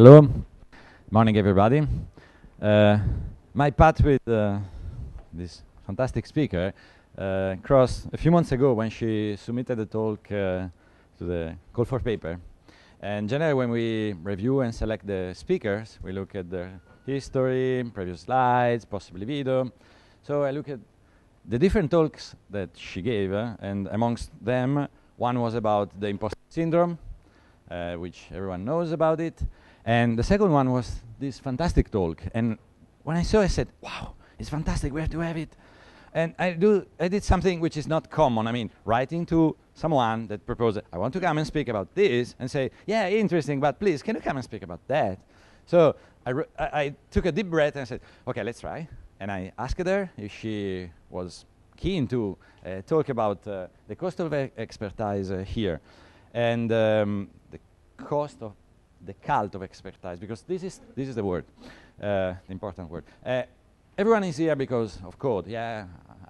Hello, morning everybody. My path with this fantastic speaker crossed a few months ago when she submitted a talk to the call for paper. And generally when we review and select the speakers, we look at their history, previous slides, possibly video. So I look at the different talks that she gave, and amongst them, one was about the imposter syndrome, which everyone knows about it. And the second one was this fantastic talk. And when I saw it, I said, wow, it's fantastic, we have to have it. And I did something which is not common. I mean, writing to someone that proposed, I want to come and speak about this, and say, yeah, interesting, but please, can you come and speak about that? So I took a deep breath and I said, okay, let's try. And I asked her if she was keen to talk about the cost of expertise here, and the cost of the cult of expertise, because this is the word, the important word. Everyone is here because of code. Yeah,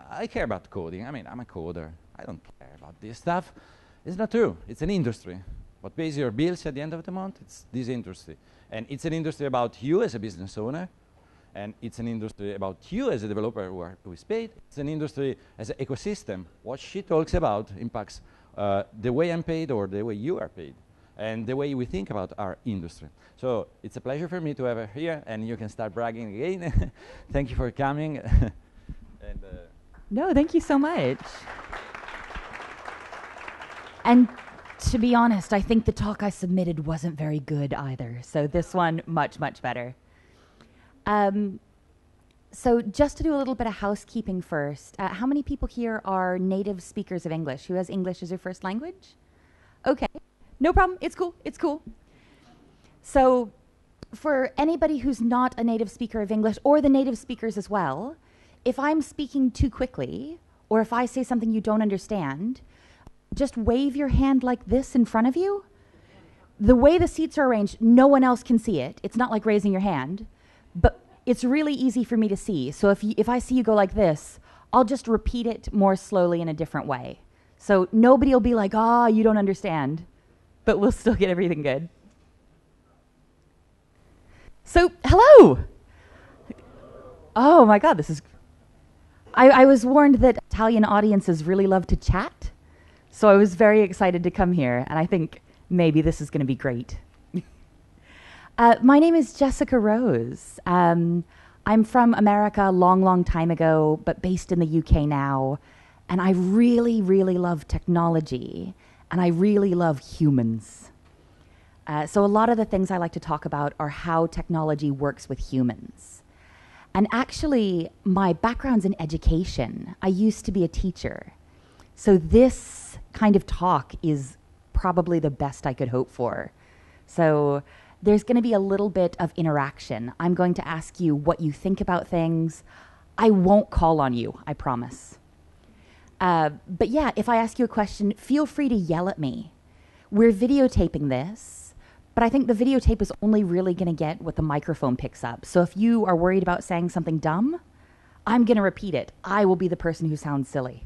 I care about coding. I mean, I'm a coder. I don't care about this stuff. It's not true. It's an industry. What pays your bills at the end of the month? It's this industry. And it's an industry about you as a business owner. And it's an industry about you as a developer who is paid. It's an industry as an ecosystem. What she talks about impacts the way I'm paid or the way you are paid, and the way we think about our industry. So it's a pleasure for me to have her here, and you can start bragging again. Thank you for coming. And, no, thank you so much. And to be honest, I think the talk I submitted wasn't very good either. So this one, much, much better. So just to do a little bit of housekeeping first, how many people here are native speakers of English? Who has English as your first language? Okay. No problem. It's cool. It's cool. So for anybody who's not a native speaker of English, or the native speakers as well, if I'm speaking too quickly, or if I say something you don't understand, just wave your hand like this in front of you. The way the seats are arranged, no one else can see it. It's not like raising your hand, but it's really easy for me to see. So if I see you go like this, I'll just repeat it more slowly in a different way. So nobody will be like, ah, you don't understand. But we'll still get everything good. So, hello! Oh my God, this is... I was warned that Italian audiences really love to chat, so I was very excited to come here, and I think maybe this is going to be great. My name is Jessica Rose. I'm from America a long, long time ago, but based in the UK now, and I really, really love technology. And I really love humans. So a lot of the things I like to talk about are how technology works with humans. And actually, my background's in education. I used to be a teacher. So this kind of talk is probably the best I could hope for. So there's going to be a little bit of interaction. I'm going to ask you what you think about things. I won't call on you, I promise. But yeah, if I ask you a question, feel free to yell at me. We're videotaping this, but I think the videotape is only really going to get what the microphone picks up. So if you are worried about saying something dumb, I'm going to repeat it. I will be the person who sounds silly.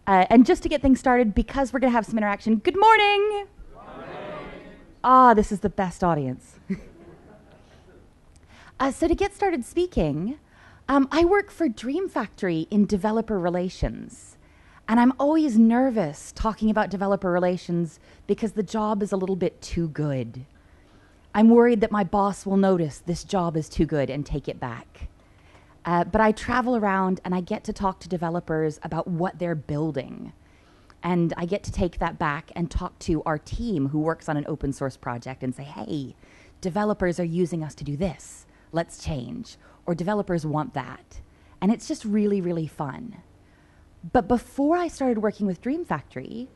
And just to get things started, because we're going to have some interaction, good morning! Good morning. Ah, this is the best audience. So to get started speaking, I work for Dream Factory in developer relations, and I'm always nervous talking about developer relations because the job is a little bit too good. I'm worried that my boss will notice this job is too good and take it back. But I travel around and I get to talk to developers about what they're building. And I get to take that back and talk to our team who works on an open source project and say, hey, developers are using us to do this. Let's change. Or developers want that. And it's just really, really fun. But before I started working with Dream Factory,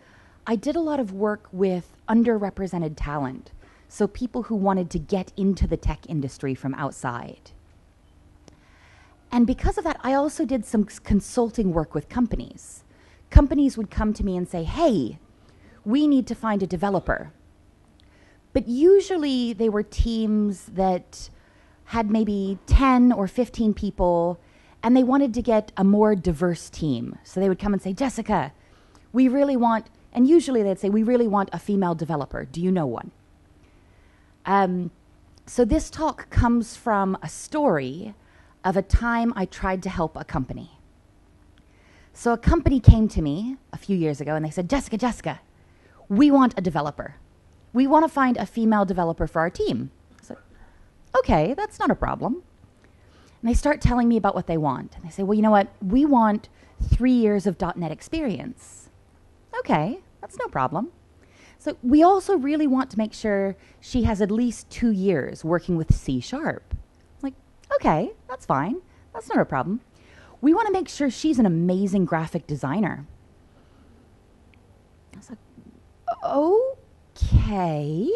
I did a lot of work with underrepresented talent. So people who wanted to get into the tech industry from outside. And because of that, I also did some consulting work with companies. Companies would come to me and say, hey, we need to find a developer. But usually they were teams that had maybe 10 or 15 people, and they wanted to get a more diverse team. So they would come and say, Jessica, we really want, and usually they'd say, we really want a female developer. Do you know one? So this talk comes from a story of a time I tried to help a company. So a company came to me a few years ago and they said, Jessica, we want a developer. We want to find a female developer for our team. I said, okay, that's not a problem. And they start telling me about what they want. And they say, well, you know what? We want 3 years of .NET experience. Okay, that's no problem. So we also really want to make sure she has at least 2 years working with C#. Like, okay, that's fine. That's not a problem. We want to make sure she's an amazing graphic designer. I was like, okay.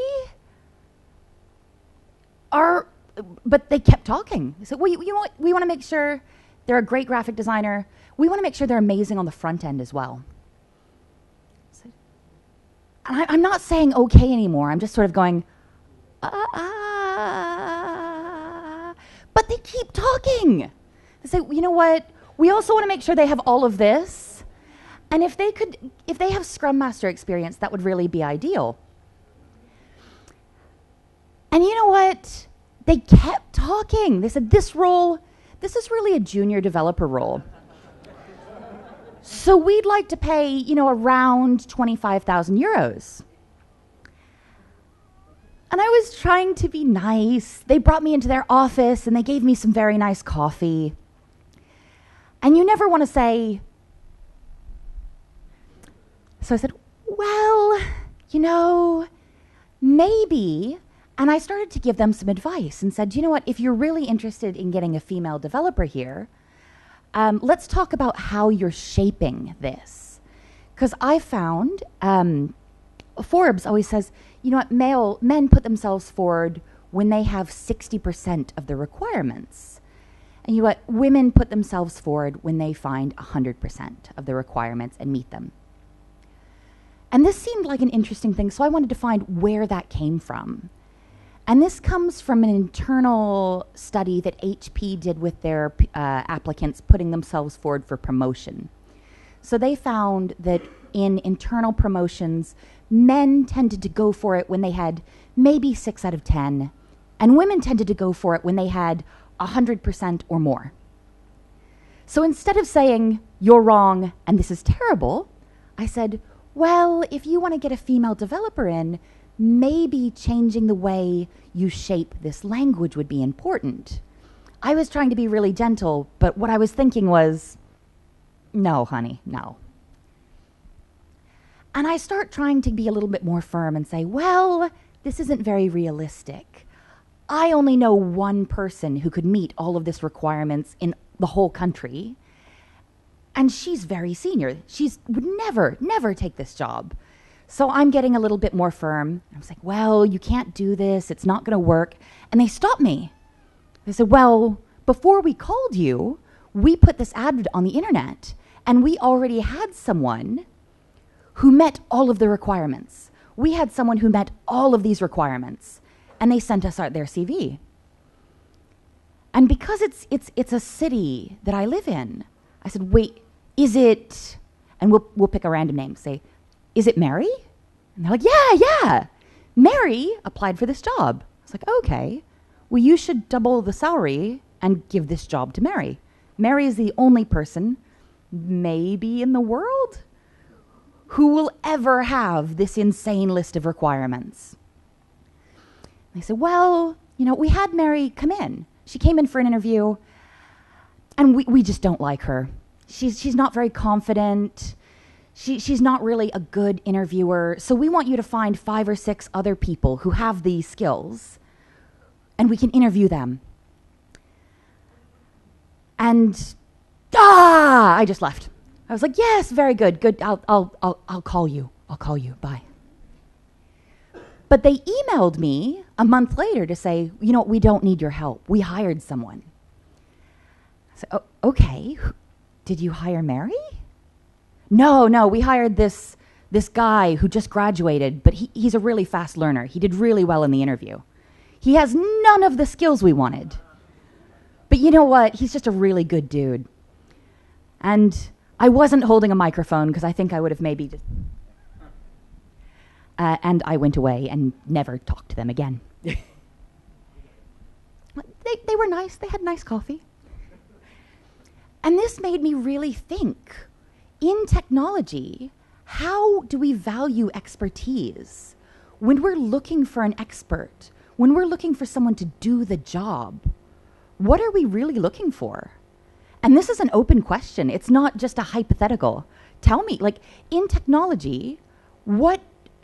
But they kept talking. They said, well, we want to make sure they're a great graphic designer. We want to make sure they're amazing on the front end as well. And I'm not saying okay anymore. I'm just sort of going, but they keep talking. They say, you know what? We also want to make sure they have all of this. And if they have Scrum Master experience, that would really be ideal. And you know what? They kept talking. They said, this is really a junior developer role. So we'd like to pay, around 25,000 euros. And I was trying to be nice. They brought me into their office and they gave me some very nice coffee. And you never want to say, so I said, well, maybe. And I started to give them some advice and said, you know what, if you're really interested in getting a female developer here, let's talk about how you're shaping this. Because I found, Forbes always says, you know what, men put themselves forward when they have 60% of the requirements. And you know what, women put themselves forward when they find 100% of the requirements and meet them. And this seemed like an interesting thing, so I wanted to find where that came from. And this comes from an internal study that HP did with their applicants putting themselves forward for promotion. So they found that in internal promotions, men tended to go for it when they had maybe 6 out of 10, and women tended to go for it when they had 100% or more. So instead of saying, you're wrong and this is terrible, I said, well, if you want to get a female developer in, maybe changing the way you shape this language would be important. I was trying to be really gentle, but what I was thinking was, no, honey, no. And I start trying to be a little bit more firm and say, well, this isn't very realistic. I only know one person who could meet all of this requirements in the whole country, and she's very senior. She would never take this job. So I'm getting a little bit more firm. I was like, well, you can't do this. It's not going to work. And they stopped me. They said, well, before we called you, we put this ad on the internet, and we already had someone who met all of the requirements. We had someone who met all of these requirements, and they sent us their CV. And because it's a city that I live in, I said, wait, is it, and we'll pick a random name, say, is it Mary? And they're like, yeah. Mary applied for this job. I was like, okay, well, you should double the salary and give this job to Mary. Mary is the only person, maybe in the world, who will ever have this insane list of requirements. And they said, well, we had Mary come in. She came in for an interview, and we just don't like her. She's not very confident. She's not really a good interviewer. So we want you to find 5 or 6 other people who have these skills, and we can interview them. And I just left. I was like, yes, very good. Good. I'll call you. I'll call you. Bye. But they emailed me a month later to say, we don't need your help. We hired someone. I said, okay. Did you hire Mary? No, we hired this guy who just graduated, but he's a really fast learner. He did really well in the interview. He has none of the skills we wanted. But you know what? He's just a really good dude. And I wasn't holding a microphone because I think I would have maybe just... and I went away and never talked to them again. They were nice. They had nice coffee. And this made me really think, in technology, how do we value expertise? When we're looking for an expert, when we're looking for someone to do the job, what are we really looking for? And this is an open question. It's not just a hypothetical. Tell me, like, in technology, what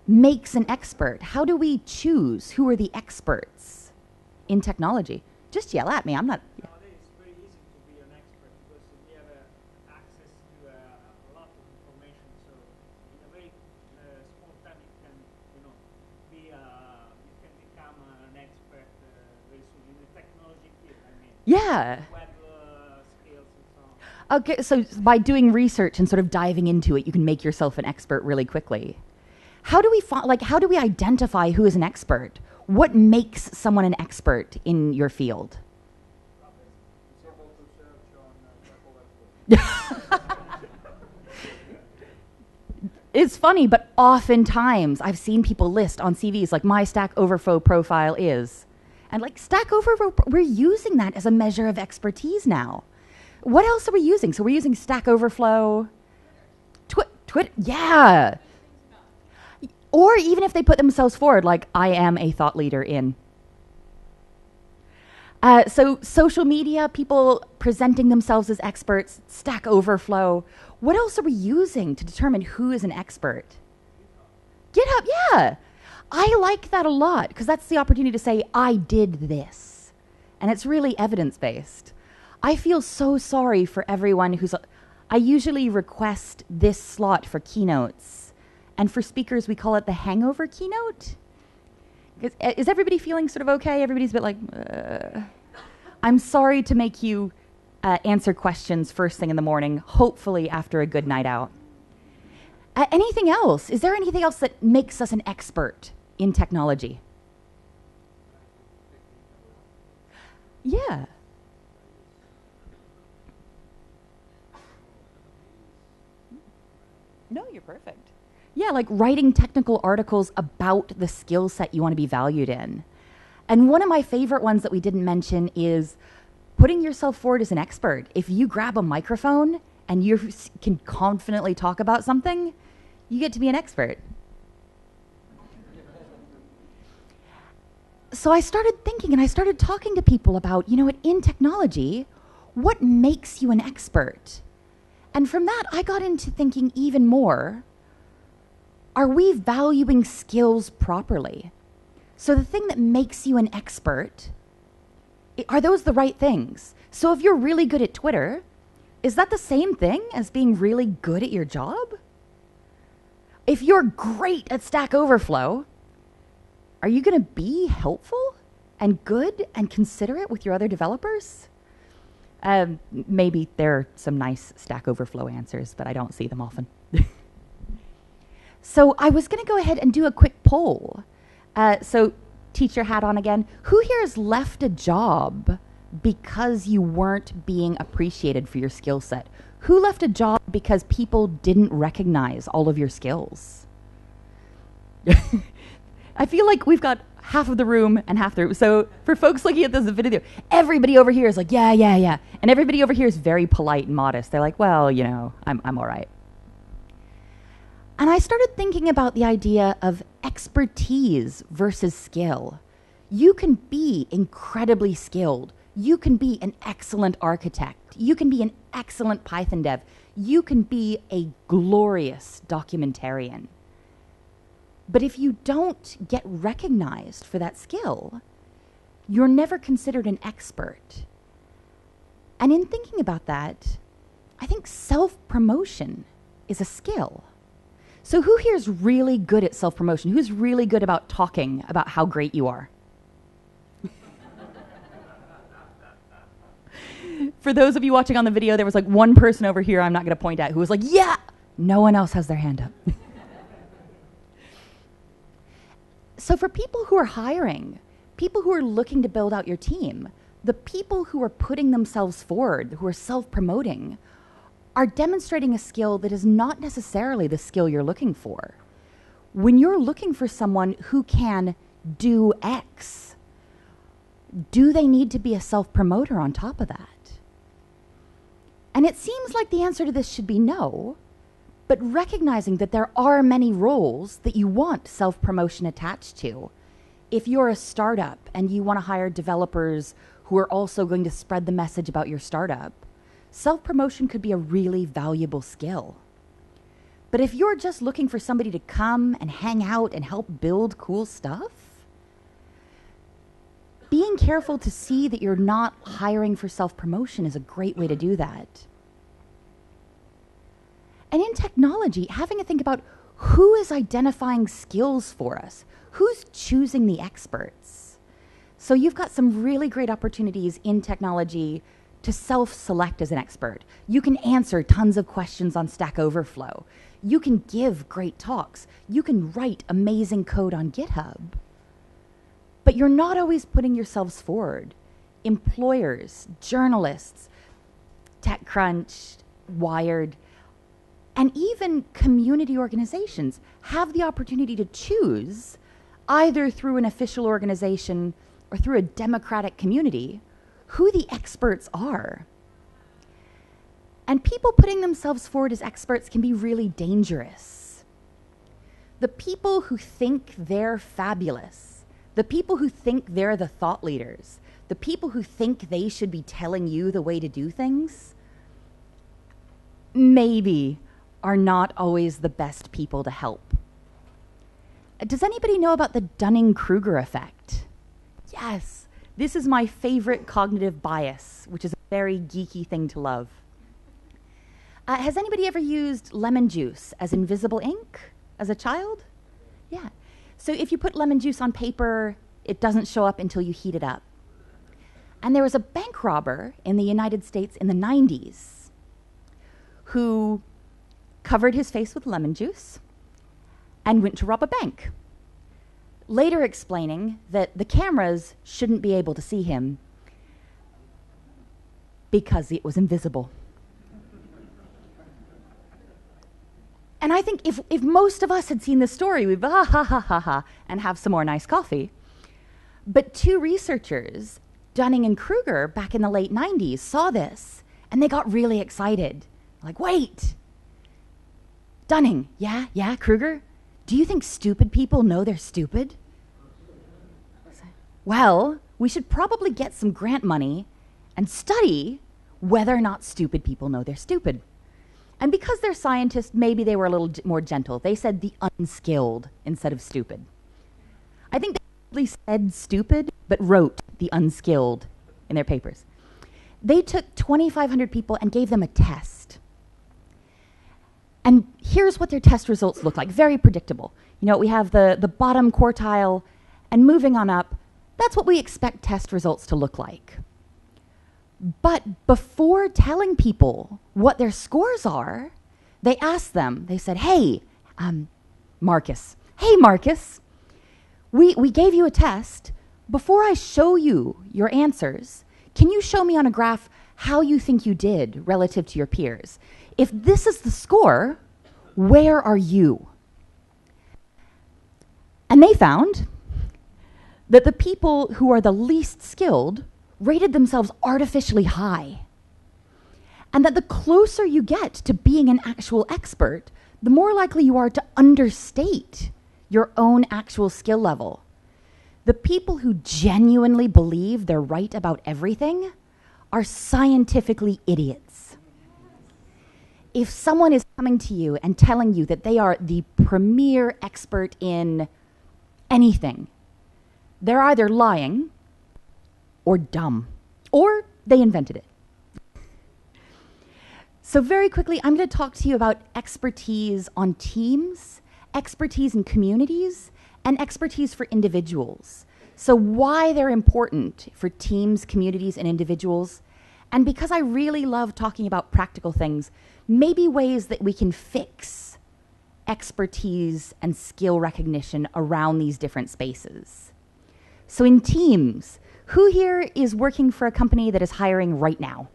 makes an expert? How do we choose who are the experts in technology? Just yell at me. I'm not... Yeah. Nowadays, it's very easy to be an expert because we have access to a lot of information. So in a very small time, you can, you can become an expert very soon in the technology field. I mean, Yeah. web skills and so on. Okay, so by doing research and sort of diving into it, you can make yourself an expert really quickly. How do we how do we identify who is an expert? What makes someone an expert in your field? It's able to search on It's funny, but oftentimes I've seen people list on CVs like my Stack Overflow profile is. And like Stack Overflow, we're using that as a measure of expertise now. What else are we using? So we're using Stack Overflow, Twitter, yeah. Or even if they put themselves forward, like I am a thought leader in. So social media, people presenting themselves as experts, Stack Overflow. What else are we using to determine who is an expert? GitHub, yeah. I like that a lot because that's the opportunity to say, I did this. And it's really evidence-based. I feel so sorry for everyone who's... I usually request this slot for keynotes. And for speakers, we call it the hangover keynote. Is everybody feeling sort of okay? Everybody's a bit like, I'm sorry to make you answer questions first thing in the morning, hopefully after a good night out. Anything else? Is there anything else that makes us an expert in technology? Yeah. No, you're perfect. Yeah, like writing technical articles about the skill set you want to be valued in. And one of my favorite ones that we didn't mention is putting yourself forward as an expert. If you grab a microphone and you can confidently talk about something, you get to be an expert. So I started thinking and I started talking to people about, in technology, what makes you an expert? And from that, I got into thinking even more, are we valuing skills properly? So the thing that makes you an expert, are those the right things? So if you're really good at Twitter, is that the same thing as being really good at your job? If you're great at Stack Overflow, are you going to be helpful and good and considerate with your other developers? Maybe there are some nice Stack Overflow answers, but I don't see them often. So I was going to go ahead and do a quick poll. So teacher hat on again. Who here has left a job because you weren't being appreciated for your skill set? Who left a job because people didn't recognize all of your skills? I feel like we've got half of the room and half the room. So for folks looking at this video, everybody over here is like, yeah. And everybody over here is very polite and modest. They're like, well, I'm all right. And I started thinking about the idea of expertise versus skill. You can be incredibly skilled. You can be an excellent architect. You can be an excellent Python dev. You can be a glorious documentarian. But if you don't get recognized for that skill, you're never considered an expert. And in thinking about that, I think self-promotion is a skill. So who here is really good at self-promotion? Who's really good about talking about how great you are? For those of you watching on the video, there was like one person over here I'm not going to point at who was like, yeah! No one else has their hand up. So for people who are hiring, people who are looking to build out your team, the people who are putting themselves forward, who are self-promoting, are demonstrating a skill that is not necessarily the skill you're looking for. When you're looking for someone who can do X? Do they need to be a self-promoter on top of that? And it seems like the answer to this should be no, but recognizing that there are many roles that you want self-promotion attached to. If you're a startup and you want to hire developers who are also going to spread the message about your startup, self-promotion could be a really valuable skill. But if you're just looking for somebody to come and hang out and help build cool stuff, being careful to see that you're not hiring for self-promotion is a great way to do that. And in technology, having to think about who is identifying skills for us, who's choosing the experts. So you've got some really great opportunities in technology to self-select as an expert. You can answer tons of questions on Stack Overflow. You can give great talks. You can write amazing code on GitHub. But you're not always putting yourselves forward. Employers, journalists, TechCrunch, Wired, and even community organizations have the opportunity to choose, either through an official organization or through a democratic community, who the experts are. And people putting themselves forward as experts can be really dangerous. The people who think they're fabulous, the people who think they're the thought leaders, the people who think they should be telling you the way to do things, maybe are not always the best people to help. Does anybody know about the Dunning-Kruger effect? Yes, this is my favorite cognitive bias, which is a very geeky thing to love. Has anybody ever used lemon juice as invisible ink as a child? Yeah. So if you put lemon juice on paper, it doesn't show up until you heat it up. And there was a bank robber in the United States in the 90s who covered his face with lemon juice and went to rob a bank, later explaining that the cameras shouldn't be able to see him because it was invisible. And I think if most of us had seen this story, we'd ha ha ha ha ha and have some more nice coffee. But two researchers, Dunning and Kruger, back in the late 90s, saw this and they got really excited. Like, wait, Dunning, yeah, Kruger, do you think stupid people know they're stupid? Well, we should probably get some grant money and study whether or not stupid people know they're stupid. And because they're scientists, maybe they were a little more gentle. They said the unskilled instead of stupid. I think they probably said stupid, but wrote the unskilled in their papers. They took 2,500 people and gave them a test. And here's what their test results look like, very predictable. You know, we have the bottom quartile, and moving on up, that's what we expect test results to look like. But before telling people what their scores are, they asked them, they said, hey, Marcus, we gave you a test. Before I show you your answers, can you show me on a graph how you think you did relative to your peers? If this is the score, where are you? And they found that the people who are the least skilled rated themselves artificially high. And that the closer you get to being an actual expert, the more likely you are to understate your own actual skill level. The people who genuinely believe they're right about everything are scientifically idiots. If someone is coming to you and telling you that they are the premier expert in anything, they're either lying or dumb, or they invented it. So very quickly, I'm going to talk to you about expertise on teams, expertise in communities, and expertise for individuals. So why they're important for teams, communities, and individuals. And because I really love talking about practical things, maybe ways that we can fix expertise and skill recognition around these different spaces. So in teams, who here is working for a company that is hiring right now?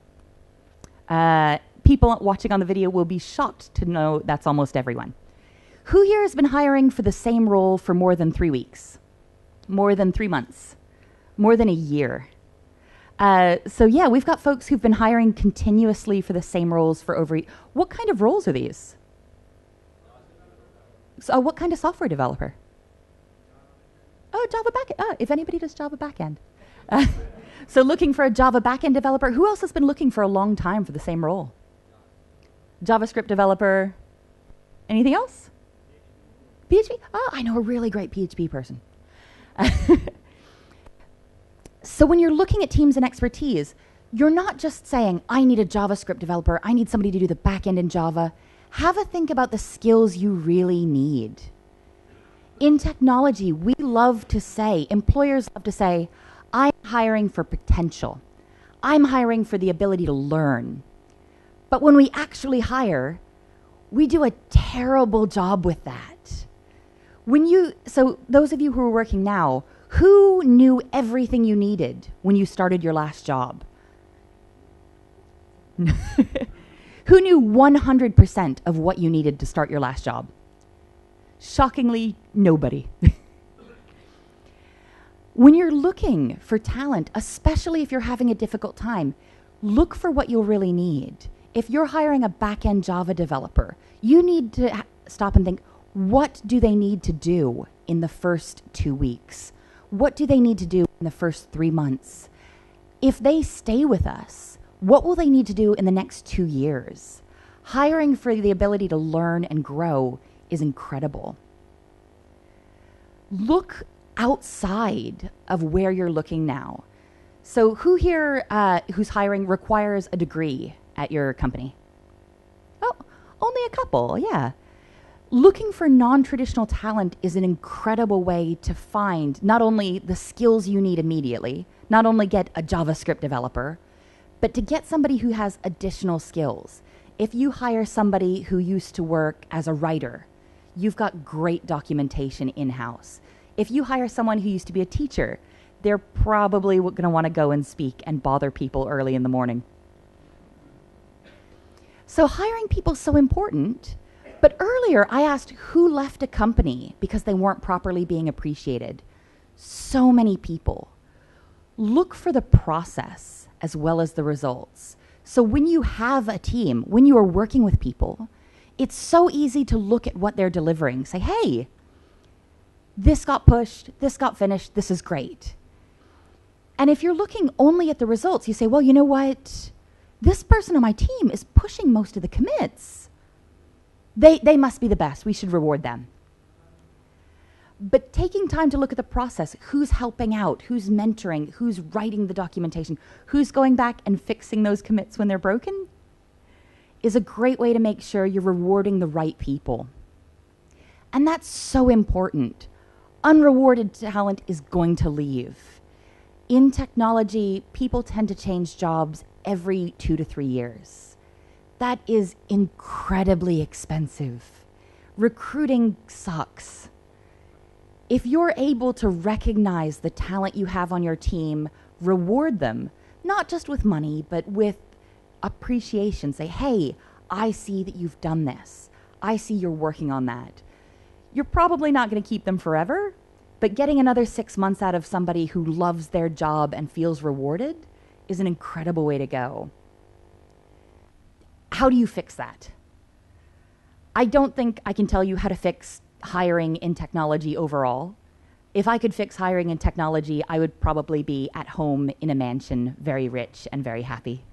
People watching on the video will be shocked to know that's almost everyone. Who here has been hiring for the same role for more than 3 weeks? More than 3 months. More than a year. So yeah, we've got folks who've been hiring continuously for the same roles for over... What kind of roles are these? So, what kind of software developer? Oh, Java backend. If anybody does Java backend. So looking for a Java backend developer. Who else has been looking for a long time for the same role? JavaScript developer. Anything else? PHP? Oh, I know a really great PHP person. So when you're looking at teams and expertise, you're not just saying, I need a JavaScript developer, I need somebody to do the backend in Java. Have a think about the skills you really need. In technology, we love to say, employers love to say, I'm hiring for potential. I'm hiring for the ability to learn. But when we actually hire, we do a terrible job with that. So those of you who are working now, who knew everything you needed when you started your last job? Who knew 100% of what you needed to start your last job? Shockingly, nobody. When you're looking for talent, especially if you're having a difficult time, look for what you'll really need. If you're hiring a back-end Java developer, you need to stop and think, what do they need to do in the first 2 weeks? What do they need to do in the first 3 months? If they stay with us, what will they need to do in the next 2 years? Hiring for the ability to learn and grow is incredible. Look outside of where you're looking now. So who here who's hiring requires a degree at your company? Oh, only a couple, yeah. Looking for non-traditional talent is an incredible way to find not only the skills you need immediately, not only get a JavaScript developer, but to get somebody who has additional skills. If you hire somebody who used to work as a writer, you've got great documentation in-house. If you hire someone who used to be a teacher, they're probably going to want to go and speak and bother people early in the morning. So hiring people is so important. But earlier, I asked who left a company because they weren't properly being appreciated. So many people. Look for the process as well as the results. So when you have a team, when you are working with people, it's so easy to look at what they're delivering. Say, hey, this got pushed, this got finished, this is great. And if you're looking only at the results, you say, well, you know what? This person on my team is pushing most of the commits. They must be the best. We should reward them. But taking time to look at the process, who's helping out, who's mentoring, who's writing the documentation, who's going back and fixing those commits when they're broken, is a great way to make sure you're rewarding the right people. And that's so important. Unrewarded talent is going to leave. In technology, people tend to change jobs every 2 to 3 years. That is incredibly expensive. Recruiting sucks. If you're able to recognize the talent you have on your team, reward them, not just with money, but with appreciation. Say, hey, I see that you've done this. I see you're working on that. You're probably not going to keep them forever, but getting another 6 months out of somebody who loves their job and feels rewarded is an incredible way to go. How do you fix that? I don't think I can tell you how to fix hiring in technology overall. If I could fix hiring in technology, I would probably be at home in a mansion, very rich and very happy.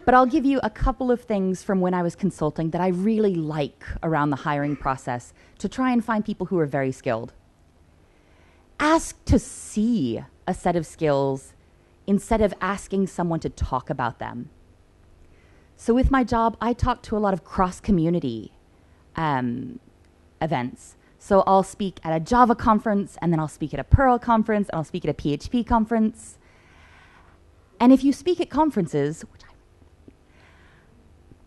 But I'll give you a couple of things from when I was consulting that I really like around the hiring process to try and find people who are very skilled. Ask to see a set of skills instead of asking someone to talk about them. So with my job, I talk to a lot of cross-community events. So I'll speak at a Java conference, and then I'll speak at a Perl conference, and I'll speak at a PHP conference. And if you speak at conferences,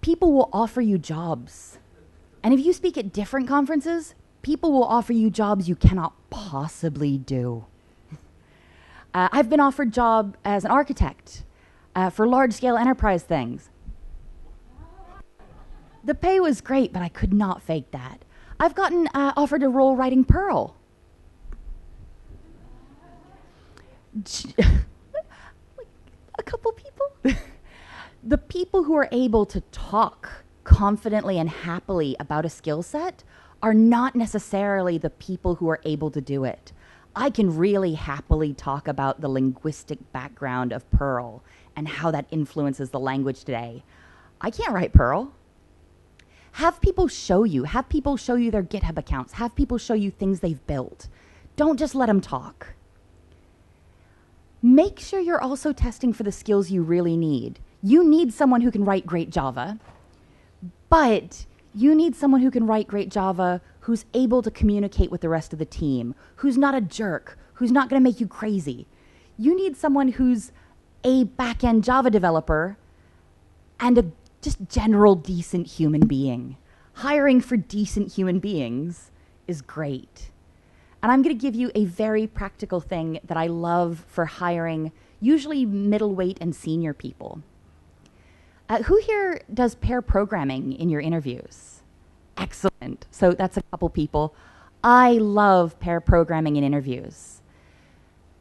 people will offer you jobs. And if you speak at different conferences, people will offer you jobs you cannot possibly do. I've been offered a job as an architect for large-scale enterprise things. The pay was great, but I could not fake that. I've gotten offered a role writing Perl. Like a couple people. The people who are able to talk confidently and happily about a skill set are not necessarily the people who are able to do it. I can really happily talk about the linguistic background of Perl and how that influences the language today. I can't write Perl. Have people show you their GitHub accounts. Have people show you things they've built. Don't just let them talk. Make sure you're also testing for the skills you really need. You need someone who can write great Java, but you need someone who can write great Java who's able to communicate with the rest of the team, who's not a jerk, who's not going to make you crazy. You need someone who's a back-end Java developer and a just general decent human being. Hiring for decent human beings is great. And I'm going to give you a very practical thing that I love for hiring usually middleweight and senior people. Who here does pair programming in your interviews? Excellent. So that's a couple people. I love pair programming in interviews.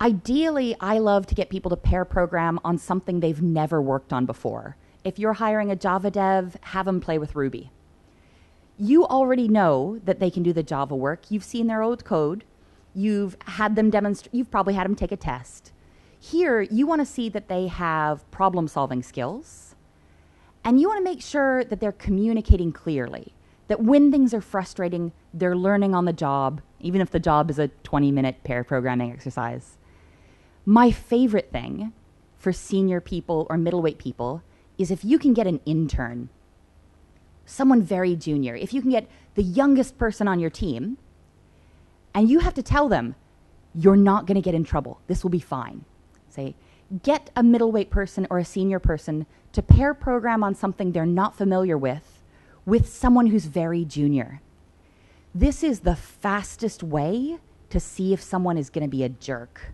Ideally, I love to get people to pair program on something they've never worked on before. If you're hiring a Java dev, have them play with Ruby. You already know that they can do the Java work. You've seen their old code. You've had them demonstrate. You've probably had them take a test. Here, you want to see that they have problem-solving skills, and you want to make sure that they're communicating clearly, that when things are frustrating, they're learning on the job, even if the job is a 20-minute pair programming exercise. My favorite thing for senior people or middleweight people is if you can get an intern, someone very junior, if you can get the youngest person on your team, and you have to tell them, you're not going to get in trouble. This will be fine. Say, get a middleweight person or a senior person to pair program on something they're not familiar with someone who's very junior. This is the fastest way to see if someone is going to be a jerk.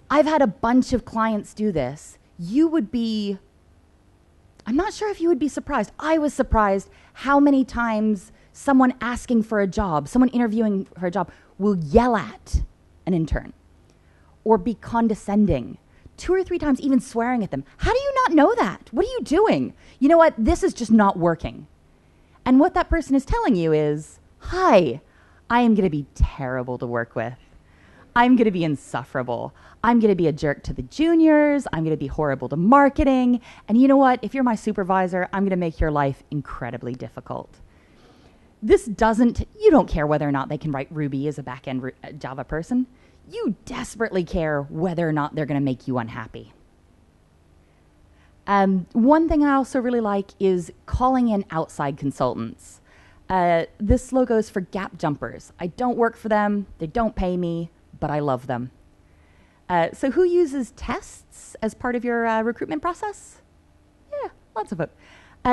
I've had a bunch of clients do this. I'm not sure if you would be surprised. I was surprised how many times someone asking for a job, someone interviewing for a job, will yell at an intern or be condescending, 2 or 3 times even swearing at them. How do you not know that? What are you doing? You know what? This is just not working. And what that person is telling you is, hi, I am going to be terrible to work with. I'm going to be insufferable. I'm going to be a jerk to the juniors. I'm going to be horrible to marketing. And you know what? If you're my supervisor, I'm going to make your life incredibly difficult. You don't care whether or not they can write Ruby as a back-end Java person. You desperately care whether or not they're going to make you unhappy. One thing I also really like is calling in outside consultants. This logo is for gap jumpers. I don't work for them. They don't pay me, but I love them. So who uses tests as part of your recruitment process? Yeah, lots of folks.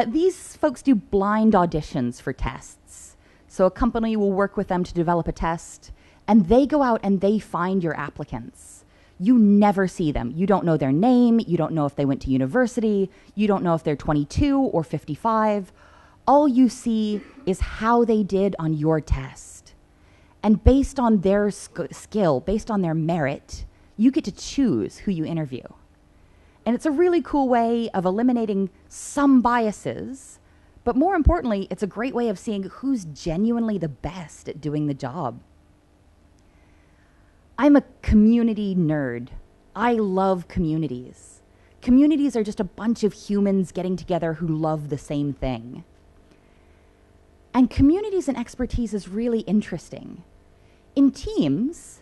These folks do blind auditions for tests. So a company will work with them to develop a test, and they go out and they find your applicants. You never see them. You don't know their name. You don't know if they went to university. You don't know if they're 22 or 55. All you see is how they did on your test. And based on their skill, based on their merit, you get to choose who you interview. And it's a really cool way of eliminating some biases, but more importantly, it's a great way of seeing who's genuinely the best at doing the job. I'm a community nerd. I love communities. Communities are just a bunch of humans getting together who love the same thing. And communities and expertise is really interesting. In teams,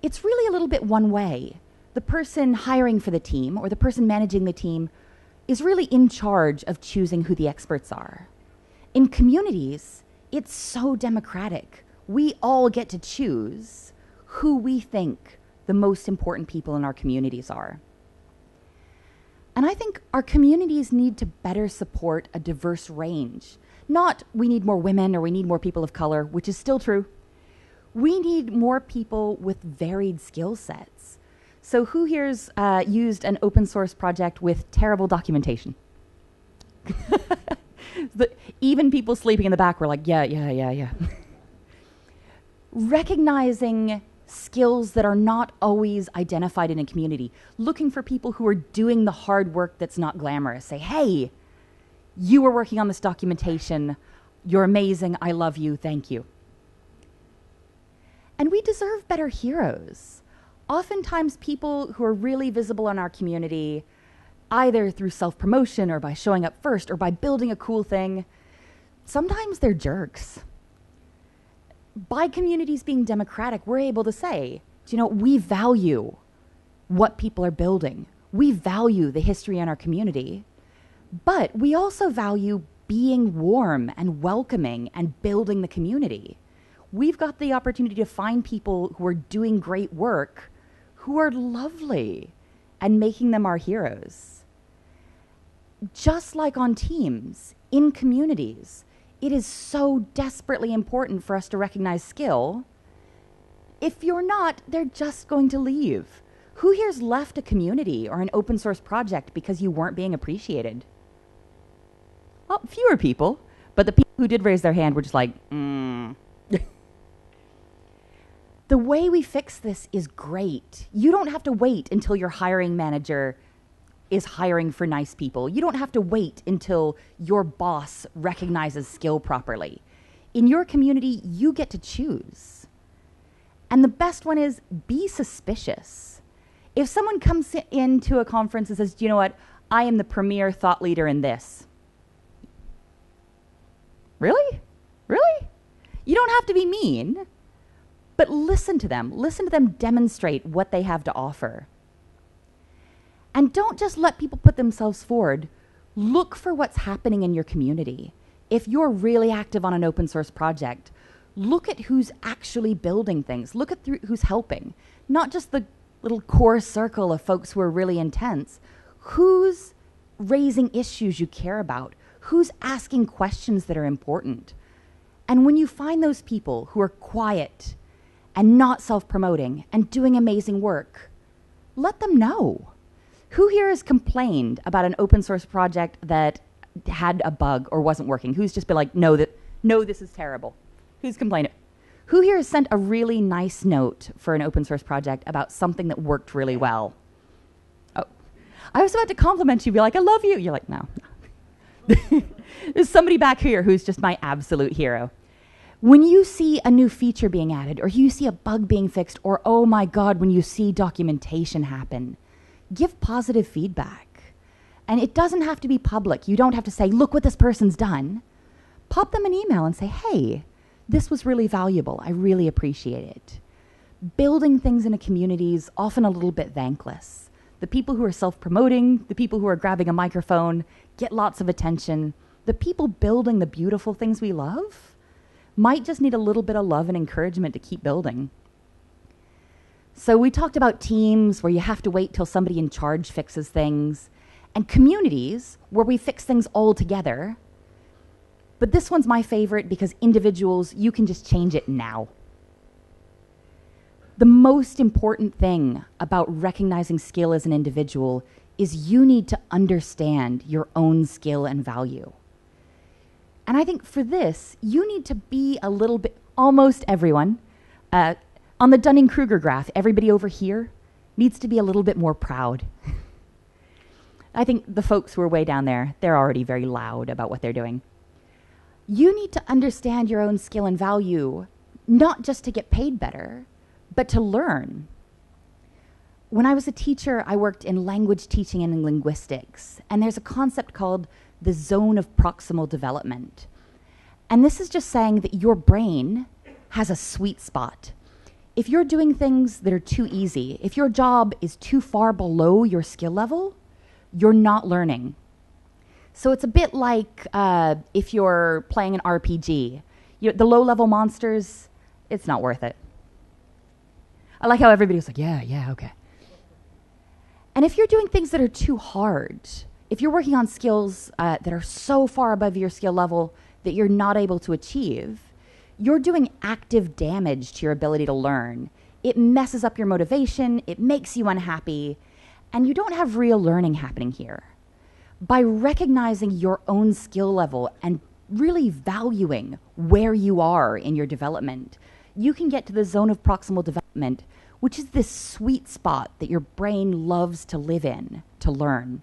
it's really a little bit one way. The person hiring for the team or the person managing the team is really in charge of choosing who the experts are. In communities, it's so democratic. We all get to choose who we think the most important people in our communities are. And I think our communities need to better support a diverse range. Not we need more women or we need more people of color, which is still true. We need more people with varied skill sets. So who here's used an open source project with terrible documentation? Even people sleeping in the back were like, yeah. Recognizing skills that are not always identified in a community, looking for people who are doing the hard work that's not glamorous. Say, hey, you were working on this documentation. You're amazing. I love you. Thank you. And we deserve better heroes. Oftentimes, people who are really visible in our community, either through self-promotion or by showing up first or by building a cool thing, sometimes they're jerks. By communities being democratic, we're able to say, you know, we value what people are building. We value the history in our community, but we also value being warm and welcoming and building the community. We've got the opportunity to find people who are doing great work, who are lovely, and making them our heroes. Just like on teams, in communities, it is so desperately important for us to recognize skill. If you're not, they're just going to leave. Who here's left a community or an open source project because you weren't being appreciated? Well, fewer people, but the people who did raise their hand were just like, The way we fix this is great. You don't have to wait until your hiring manager is hiring for nice people. You don't have to wait until your boss recognizes skill properly. In your community, you get to choose. And the best one is be suspicious. If someone comes into a conference and says, do you know what? I am the premier thought leader in this. Really? Really? You don't have to be mean, but listen to them. Listen to them demonstrate what they have to offer. And don't just let people put themselves forward. Look for what's happening in your community. If you're really active on an open source project, look at who's actually building things. Look at who's helping. Not just the little core circle of folks who are really intense. Who's raising issues you care about? Who's asking questions that are important? And when you find those people who are quiet and not self-promoting and doing amazing work, let them know. Who here has complained about an open source project that had a bug or wasn't working? Who's just been like, no, this is terrible? Who's complained? Who here has sent a really nice note for an open source project about something that worked really well? Oh, I was about to compliment you, be like, I love you. You're like, no. There's somebody back here who's just my absolute hero. When you see a new feature being added, or you see a bug being fixed, or oh my God, when you see documentation happen, give positive feedback. And it doesn't have to be public. You don't have to say, look what this person's done. Pop them an email and say, hey, this was really valuable. I really appreciate it. Building things in a community is often a little bit thankless. The people who are self-promoting, the people who are grabbing a microphone, get lots of attention. The people building the beautiful things we love might just need a little bit of love and encouragement to keep building. So we talked about teams where you have to wait till somebody in charge fixes things, and communities where we fix things all together. But this one's my favorite because individuals, you can just change it now. The most important thing about recognizing skill as an individual is you need to understand your own skill and value. And I think for this, you need to be a little bit, almost everyone, on the Dunning-Kruger graph, everybody over here needs to be a little bit more proud. I think the folks who are way down there, they're already very loud about what they're doing. You need to understand your own skill and value, not just to get paid better, but to learn. When I was a teacher, I worked in language teaching and in linguistics, and there's a concept called the zone of proximal development. And this is just saying that your brain has a sweet spot. If you're doing things that are too easy, if your job is too far below your skill level, you're not learning. So it's a bit like if you're playing an RPG. The low-level monsters, it's not worth it. I like how everybody was like, yeah, okay. And if you're doing things that are too hard, if you're working on skills that are so far above your skill level that you're not able to achieve, you're doing active damage to your ability to learn. It messes up your motivation, it makes you unhappy, and you don't have real learning happening here. By recognizing your own skill level and really valuing where you are in your development, you can get to the zone of proximal development development, which is this sweet spot that your brain loves to live in, to learn.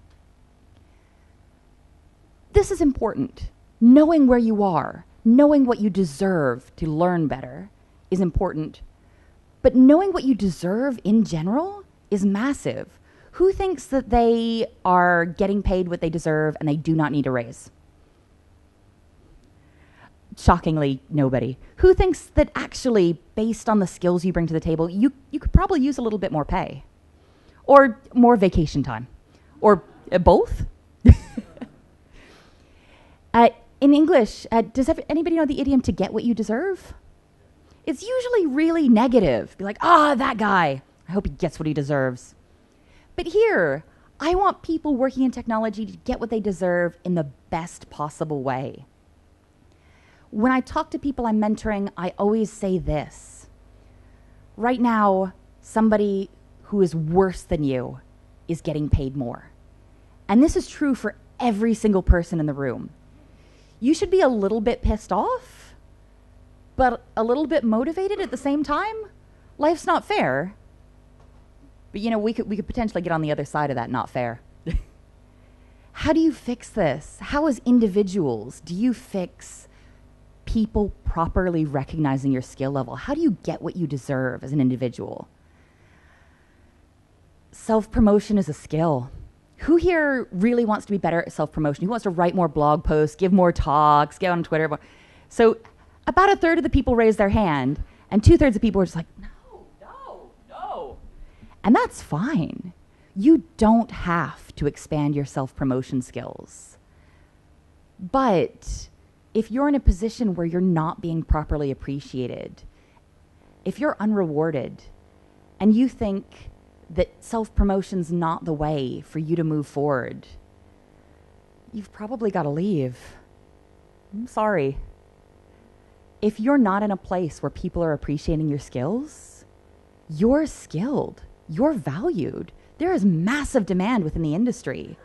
This is important. Knowing where you are, knowing what you deserve to learn better is important. But knowing what you deserve in general is massive. Who thinks that they are getting paid what they deserve and they do not need a raise? Shockingly, nobody. Who thinks that actually, based on the skills you bring to the table, you could probably use a little bit more pay? Or more vacation time? Or both? In English, does anybody know the idiom to get what you deserve? It's usually really negative. Be like, that guy. I hope he gets what he deserves. But here, I want people working in technology to get what they deserve in the best possible way. When I talk to people I'm mentoring, I always say this. Right now, somebody who is worse than you is getting paid more. And this is true for every single person in the room. You should be a little bit pissed off, but a little bit motivated at the same time. Life's not fair. But we could potentially get on the other side of that not fair. How do you fix this? How as individuals do you fix people properly recognizing your skill level? How do you get what you deserve as an individual? Self-promotion is a skill. Who here really wants to be better at self-promotion? Who wants to write more blog posts, give more talks, get on Twitter? So about a third of the people raised their hand, and 2/3 of people were just like, no. And that's fine. You don't have to expand your self-promotion skills. But if you're in a position where you're not being properly appreciated, if you're unrewarded, and you think that self-promotion's not the way for you to move forward, you've probably got to leave. I'm sorry. If you're not in a place where people are appreciating your skills, you're skilled, you're valued. There is massive demand within the industry.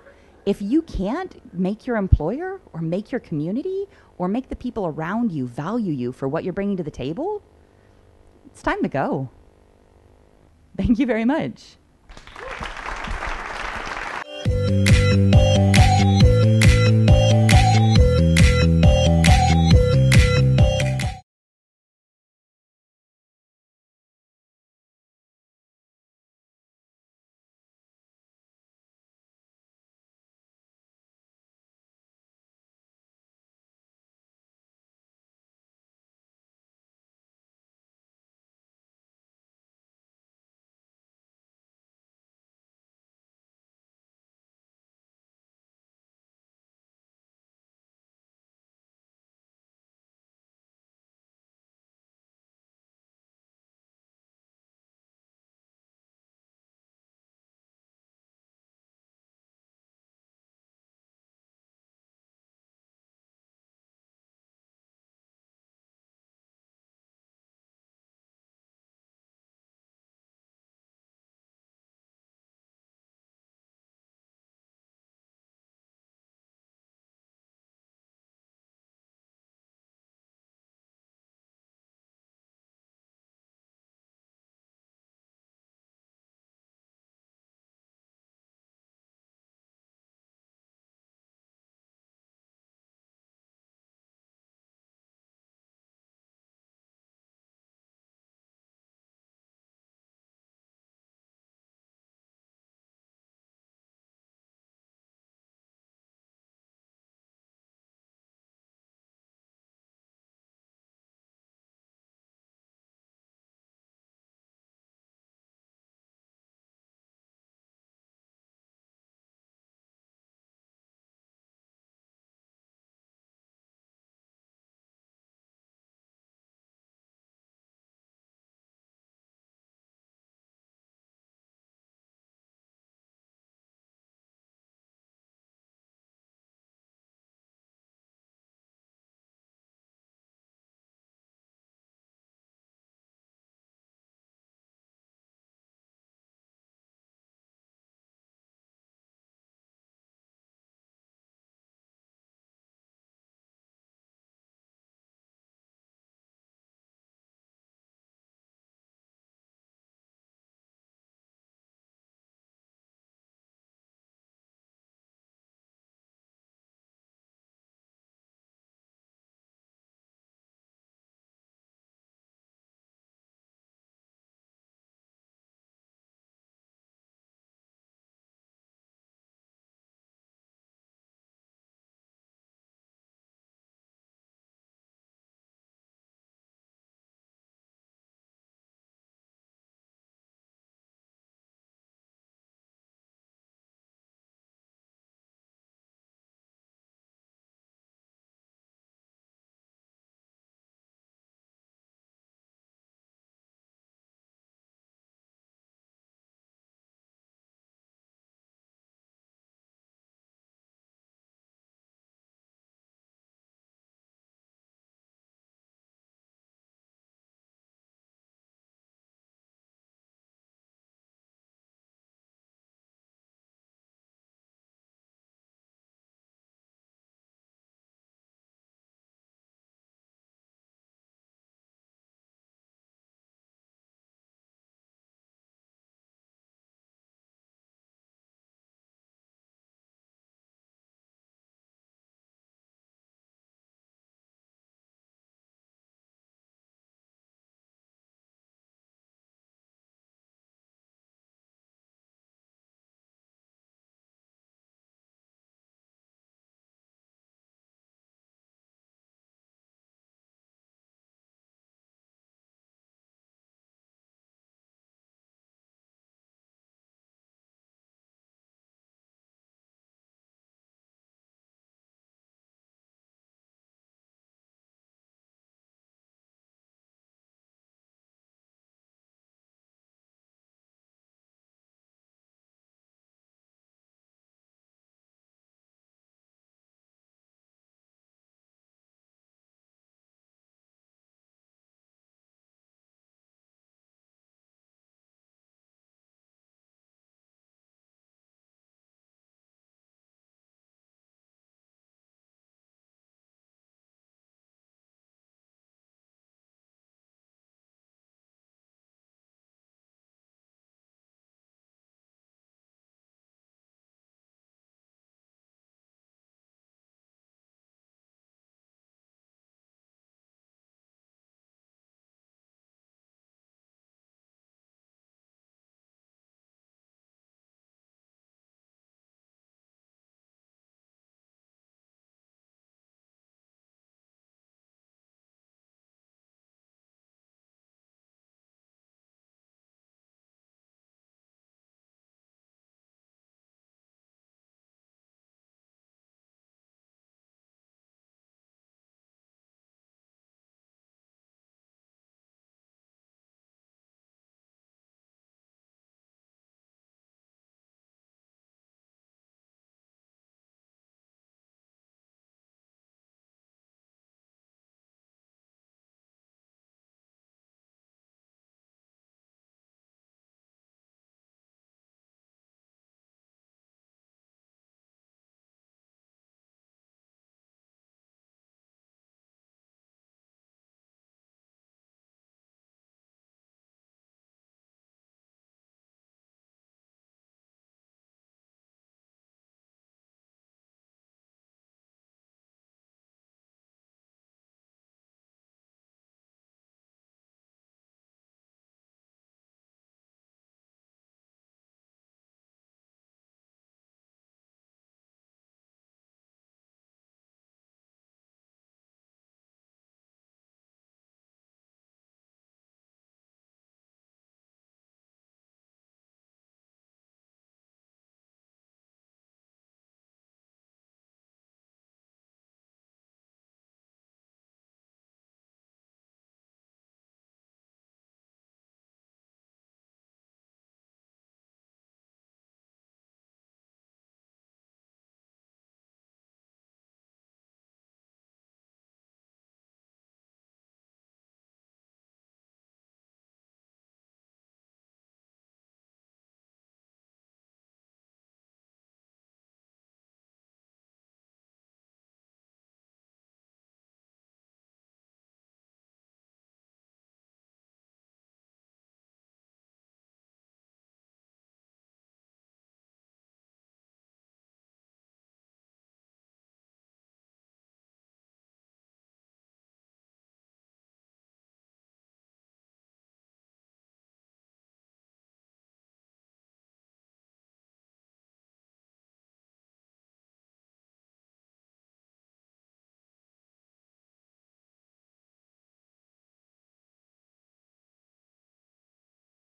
If you can't make your employer or make your community or make the people around you value you for what you're bringing to the table, it's time to go. Thank you very much.